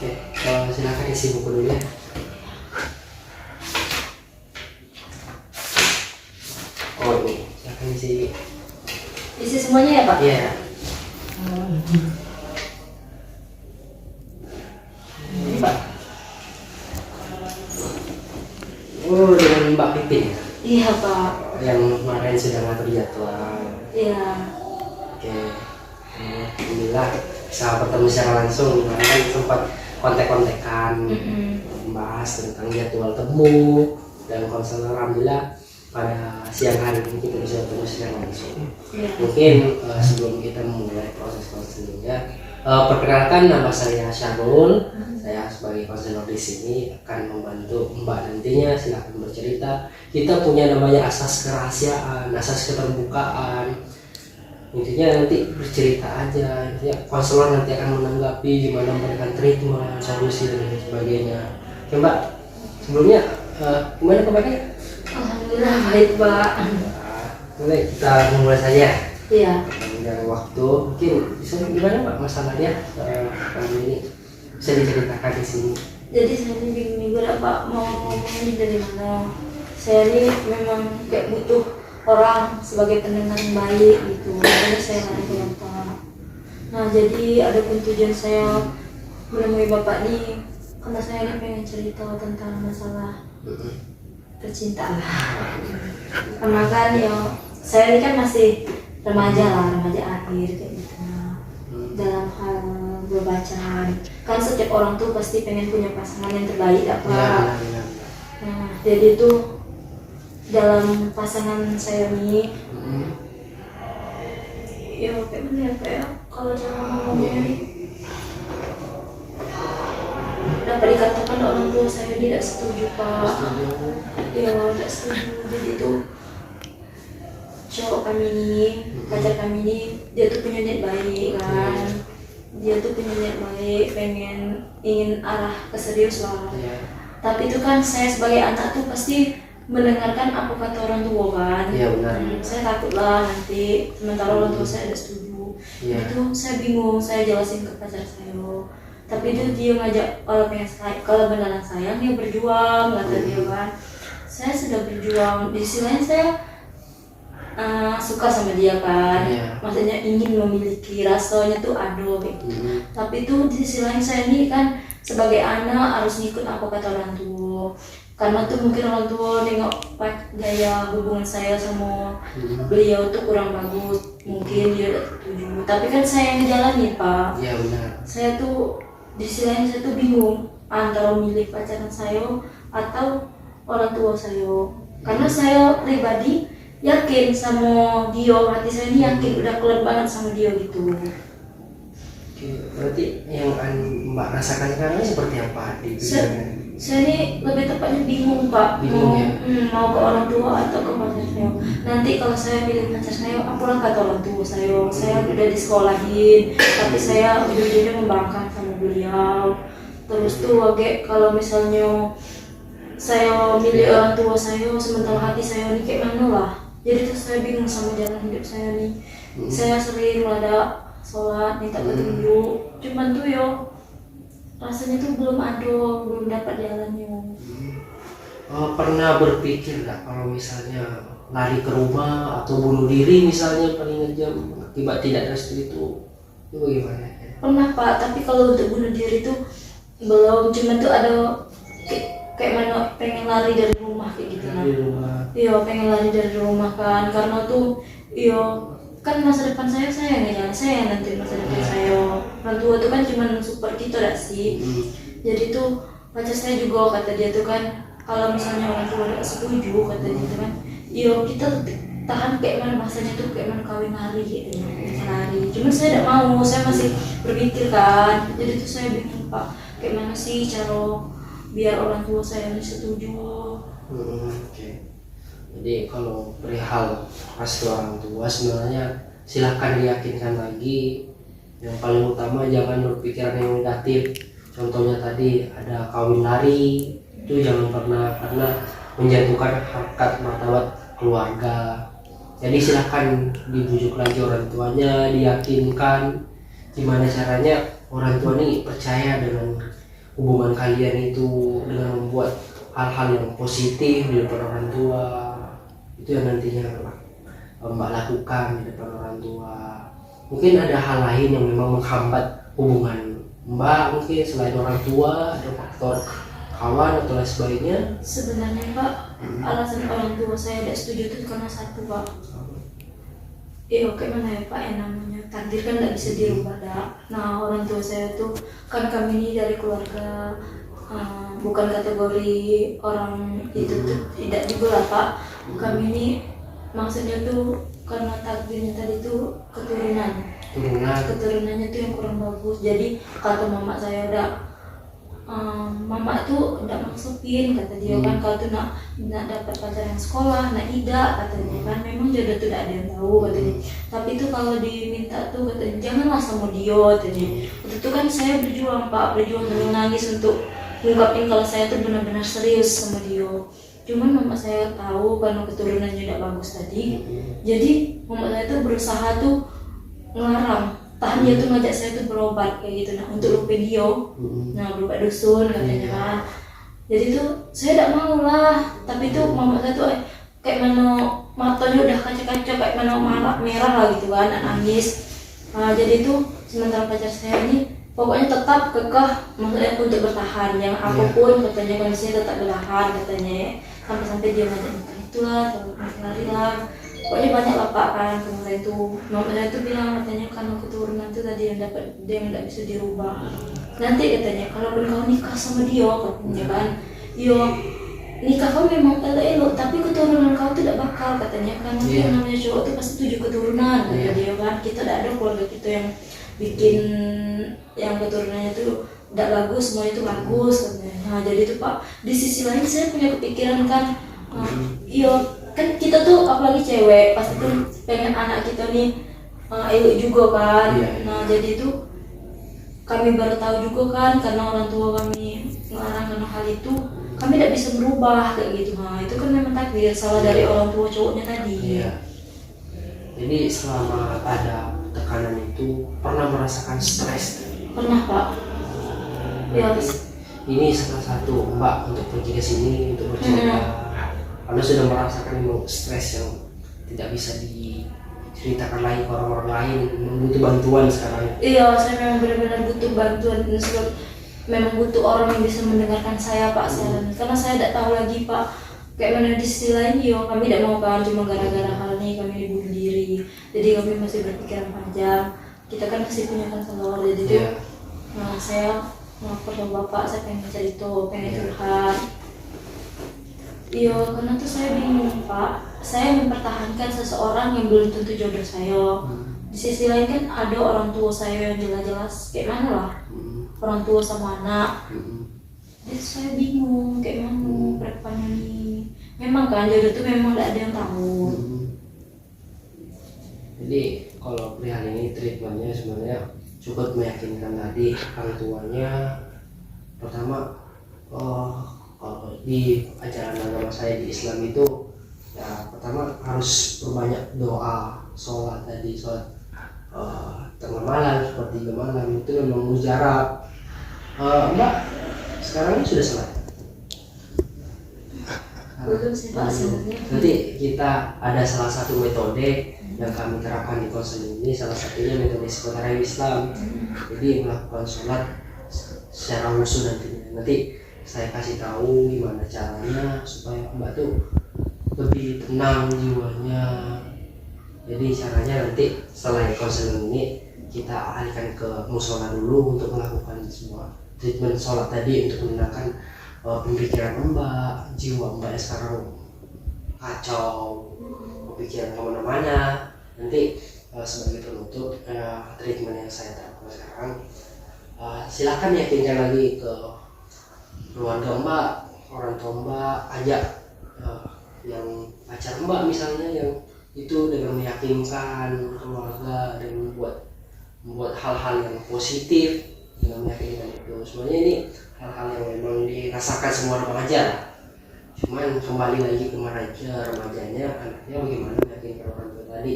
Oke, silakan isi buku dulu ya. Oh ini, silakan isi. Isi semuanya ya Pak? Iya. Ini Pak. Oh, dengan Mbak Pipin ya? Iya Pak. Yang kemarin sudah ngatur jadwal. Iya. Oke. Alhamdulillah bisa bertemu secara langsung. Kemarin kan sempat kontek-kontekan, membahas tentang jadwal temu dan konselor. Alhamdulillah pada siang hari ini kita bisa bertemu secara langsung. Iya. Mungkin sebelum kita memulai proses konselingnya, perkenalkan nama saya Syarul. Saya sebagai konselor di sini akan membantu Mbak nantinya. Silahkan bercerita. Kita punya namanya asas kerahasiaan, asas keterbukaan. Intinya nanti bercerita aja. Intinya konselor nanti akan menanggapi gimana memberikan treatment, solusi dan lain sebagainya. Oke Mbak, sebelumnya gimana kabarnya? Alhamdulillah baik Pak. Mulai kita mulai saja. Iya. Dari waktu mungkin bisa gimana Pak masalahnya kali ini bisa diceritakan di sini. Jadi saya ini bingung juga Pak mau ngomongin dari mana. Saya ini memang kayak butuh orang sebagai pendengar yang baik gitu. Makanya saya lari ke Bapak. Nah jadi ada pun tujuan saya menemui Bapak ini karena saya ini pengen cerita tentang masalah percintaan. Karena kan ya saya ini kan masih remaja lah, remaja akhir kayak gitu. Dalam hal berbacaan, kan setiap orang tuh pasti pengen punya pasangan yang terbaik apa. Ya. Nah jadi tuh dalam pasangan saya ini, ya kayak mana ya Pak ya, kalau cara ngomongnya nih dapat dikatakan orang tua saya tidak setuju Pak. Ya tidak setuju. Jadi tuh cowok kami ini, pacar kami ini, dia tuh punya niat baik kan. Dia tuh punya niat baik, ingin arah ke serius lah. Tapi itu kan saya sebagai anak tuh pasti mendengarkan apa kata orang tua kan. Iya benar. Saya takut lah nanti sementara orang tua saya tidak setuju. Itu saya bingung, saya jelasin ke pacar saya. Tapi dia ngajak kalau beneran sayang dia berjuang kata dia kan. Saya sudah berjuang, di sisi lain saya suka sama dia kan. Maksudnya ingin memiliki, rasanya tuh ada kayak gitu. Tapi tuh di sisi lain saya ini kan sebagai anak harus ngikut apa kata orang tua. Karena tuh mungkin orang tua nengok gaya hubungan saya sama beliau tuh kurang bagus, mungkin dia tidak setuju. Tapi kan saya yang ngejalanin Pak. Iya benar. Saya tuh di sisi lain saya tuh bingung antara milih pacaran saya atau orang tua saya. Karena saya pribadi yakin sama dia, hati saya ini yakin udah klop banget sama dia gitu. Oke, berarti yang Mbak rasakan sekarang seperti apa di Saya ini lebih tepatnya bingung Pak. Bingung ya? Mau ke orang tua atau ke pacar saya. Nanti kalau saya pilih pacar saya, apalah kata orang tua saya. Saya udah disekolahin, tapi saya ujung-ujungnya membangkang sama beliau. Terus tuh kalau misalnya saya milih orang tua saya, sementara hati saya ini kayak mana lah. Jadi tuh saya bingung sama jalan hidup saya nih. Saya sering meladak sholat, minta petunjuk. Cuman tuh rasanya tuh belum dapat jalannya. Pernah berpikir nggak kalau misalnya lari ke rumah atau bunuh diri misalnya paling kejam akibat tidak restu itu bagaimana? Pernah Pak, tapi kalau untuk bunuh diri tuh belum. Cuman tuh ada kayak mana pengen lari dari rumah kayak gitu kan. Iya pengen lari dari rumah kan, karena tuh kan masa depan saya yang ngejalan, saya yang nanti masa depan saya. Orang tua tuh kan cuma support kita dah sih. Jadi tuh pacar saya juga kata dia tuh kan, kalau misalnya orang tua tidak setuju kata dia tuh kan, kita tahan kayak mana bahasanya tuh kayak mana kawin lari gitu, lari. Cuman saya tidak mau, saya masih berpikir kan. Jadi tuh saya bingung Pak, kayak mana sih cara biar orang tua saya ini setuju. Oke. Jadi kalau perihal restu orang tua sebenarnya silahkan diyakinkan lagi. Yang paling utama jangan berpikiran yang negatif. Contohnya tadi ada kawin lari, itu jangan pernah karena menjatuhkan harkat martabat keluarga. Jadi silahkan dibujuk lagi orang tuanya, diyakinkan gimana caranya orang tua ini percaya dengan hubungan kalian itu dengan membuat hal-hal yang positif di depan orang tua, itu yang nantinya Mbak lakukan di depan orang tua. Mungkin ada hal lain yang memang menghambat hubungan Mbak, mungkin selain orang tua, ada faktor kawan atau lain sebagainya. Sebenarnya Pak, alasan orang tua saya tidak setuju itu karena satu Pak. Iya, kayak mana ya Pak, yang namanya takdir kan tidak bisa dirubah dah. Nah, orang tua saya tuh kan kami ini dari keluarga bukan kategori orang itu tuh, tidak juga lah Pak. Kami ini maksudnya tuh karena takdirnya tadi tuh keturunannya tuh yang kurang bagus. Jadi kata mama saya udah mama tuh udah masukin, kata dia kan kalau tuh nak dapat pacar yang sekolah, nak tidak katanya kan, memang jodoh tuh tidak ada yang tahu katanya. Tapi tuh kalau diminta tuh katanya janganlah sama dia katanya. Waktu itu kan saya berjuang Pak, berjuang nangis untuk ngungkapin kalau saya tuh benar-benar serius sama dia. Cuman mama saya tahu karena keturunannya tidak bagus tadi, jadi mama saya tuh berusaha tuh ngelarang, tahan dia tuh ngajak saya tuh berobat kayak gitu, nah untuk lupain dia, nah berobat dusun katanya kan. Jadi tuh saya tidak mau lah, tapi tuh mama saya tuh kayak mana matanya udah kaca-kaca, kayak mana merah lah gitu kan, nangis. Nah jadi tuh sementara pacar saya ini pokoknya tetap kekeh, maksudnya untuk bertahan, yang apapun katanya kondisinya tetap bertahan katanya, sampai-sampai dia ngajak nikah itulah, lari lah. Pokoknya banyak lah Pak kan kemarin tuh. Mama saya tuh bilang katanya karena keturunan tuh tadi yang dapat dia yang tidak bisa dirubah. Nanti katanya kalaupun kau nikah sama dia katanya kan, yo nikah kau memang elok, tapi keturunan kau tidak bakal katanya kan. Nanti yang namanya cowok tuh pasti 7 keturunan kata dia kan. Kita tidak ada keluarga kita yang bikin yang keturunannya tuh tidak bagus, semuanya itu bagus katanya. Nah jadi tuh Pak, di sisi lain saya punya kepikiran kan, iya kan kita tuh apalagi cewek pasti tuh pengen anak kita nih elok juga kan. Nah jadi tuh kami baru tahu juga kan, karena orang tua kami melarang karena hal itu, kami tidak bisa berubah kayak gitu. Nah itu kan memang takdir, salah dari orang tua cowoknya tadi. Jadi selama ada tekanan itu pernah merasakan stres? Pernah Pak. Ini salah satu Mbak untuk pergi ke sini untuk bercerita. Anda sudah merasakan stres yang tidak bisa diceritakan lagi ke orang-orang lain, butuh bantuan sekarang. Iya, saya memang benar-benar butuh bantuan, memang butuh orang yang bisa mendengarkan saya Pak sekarang. Karena saya tidak tahu lagi Pak, kayak mana di sisi lain, kami tidak mau kan cuma gara-gara hal ini kami bunuh diri. Jadi kami masih berpikiran panjang. Kita kan masih punya kan telur, jadi tuh saya melapor ke Bapak, saya pengen cerita, pengen curhat. Iya, karena tuh saya bingung Pak. Saya mempertahankan seseorang yang belum tentu jodoh saya. Di sisi lain kan ada orang tua saya yang jelas-jelas kayak mana lah, orang tua sama anak. Jadi saya bingung kayak mana perdepannya nih. Memang kan jodoh tuh memang tidak ada yang tahu. Jadi kalau perihal ini treatmentnya sebenarnya cukup meyakinkan tadi orang tuanya. Pertama, kalau di ajaran agama saya di Islam itu ya pertama harus berbanyak doa, sholat tadi, sholat tengah malam, seperti 3 malam itu memang mujarab. Mbak sekarang ini sudah sholat? Belum sih Pak sebenarnya. Nanti kita ada salah satu metode yang kami terapkan di konseling ini, salah satunya metode psikoterapi Islam. Jadi melakukan sholat secara khusus nanti saya kasih tahu gimana caranya supaya Mbak tuh lebih tenang jiwanya. Jadi caranya nanti setelah konseling ini kita alihkan ke musola dulu untuk melakukan semua treatment sholat tadi untuk menenangkan pemikiran Mbak, jiwa Mbak yang sekarang kacau, kepikiran kemana-mana. Nanti sebagai penutup treatment yang saya terapkan sekarang, silakan yakinkan lagi ke keluarga Mbak, orang tua Mbak, ajak yang pacar Mbak misalnya yang itu dengan meyakinkan keluarga dan membuat hal-hal yang positif dengan meyakinkan itu. Sebenarnya ini hal-hal yang memang dirasakan semua remaja. Cuman kembali lagi ke remajanya, anaknya bagaimana meyakinkan orang tua tadi.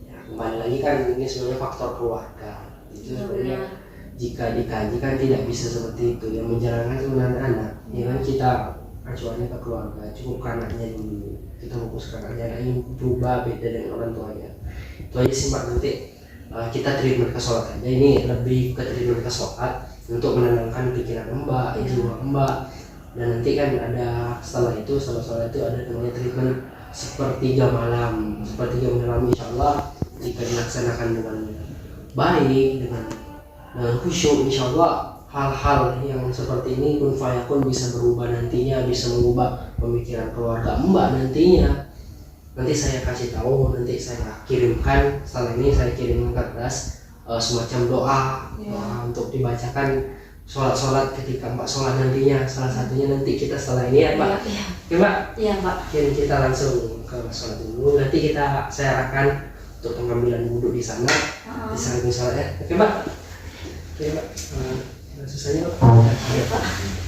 Ya, kembali lagi kan ini sebenarnya faktor keluarga. Itu sebenarnya jika dikaji kan tidak bisa seperti itu. Yang menjalankan sebenarnya anak, ya kan kita acuannya ke keluarga, cukup ke anaknya dulu, kita fokus ke anaknya, ini berubah beda dengan orang tuanya. Itu aja sih Mbak. Nanti kita treatment ke sholat aja, ini lebih ke treatment ke sholat untuk menenangkan pikiran Mbak, jiwa Mbak. Dan nanti kan ada setelah sholat itu ada namanya treatment sepertiga malam. Sepertiga malam insya Allah jika dilaksanakan dengan baik, dengan khusyuk, insya Allah hal-hal yang seperti ini kun fayakun bisa berubah nantinya, bisa mengubah pemikiran keluarga Mbak nantinya. Nanti saya kasih tahu, nanti saya kirimkan, setelah ini saya kirimkan kertas semacam doa untuk dibacakan sholat ketika Mbak sholat nantinya. Salah satunya nanti kita setelah ini ya Mbak. Oke Mbak? Iya Mbak. Kita langsung ke sholat dulu, nanti saya akan untuk pengambilan wudhu di sana, di samping sholat ya. Oke Mbak? Oke Mbak, susahnya Mbak.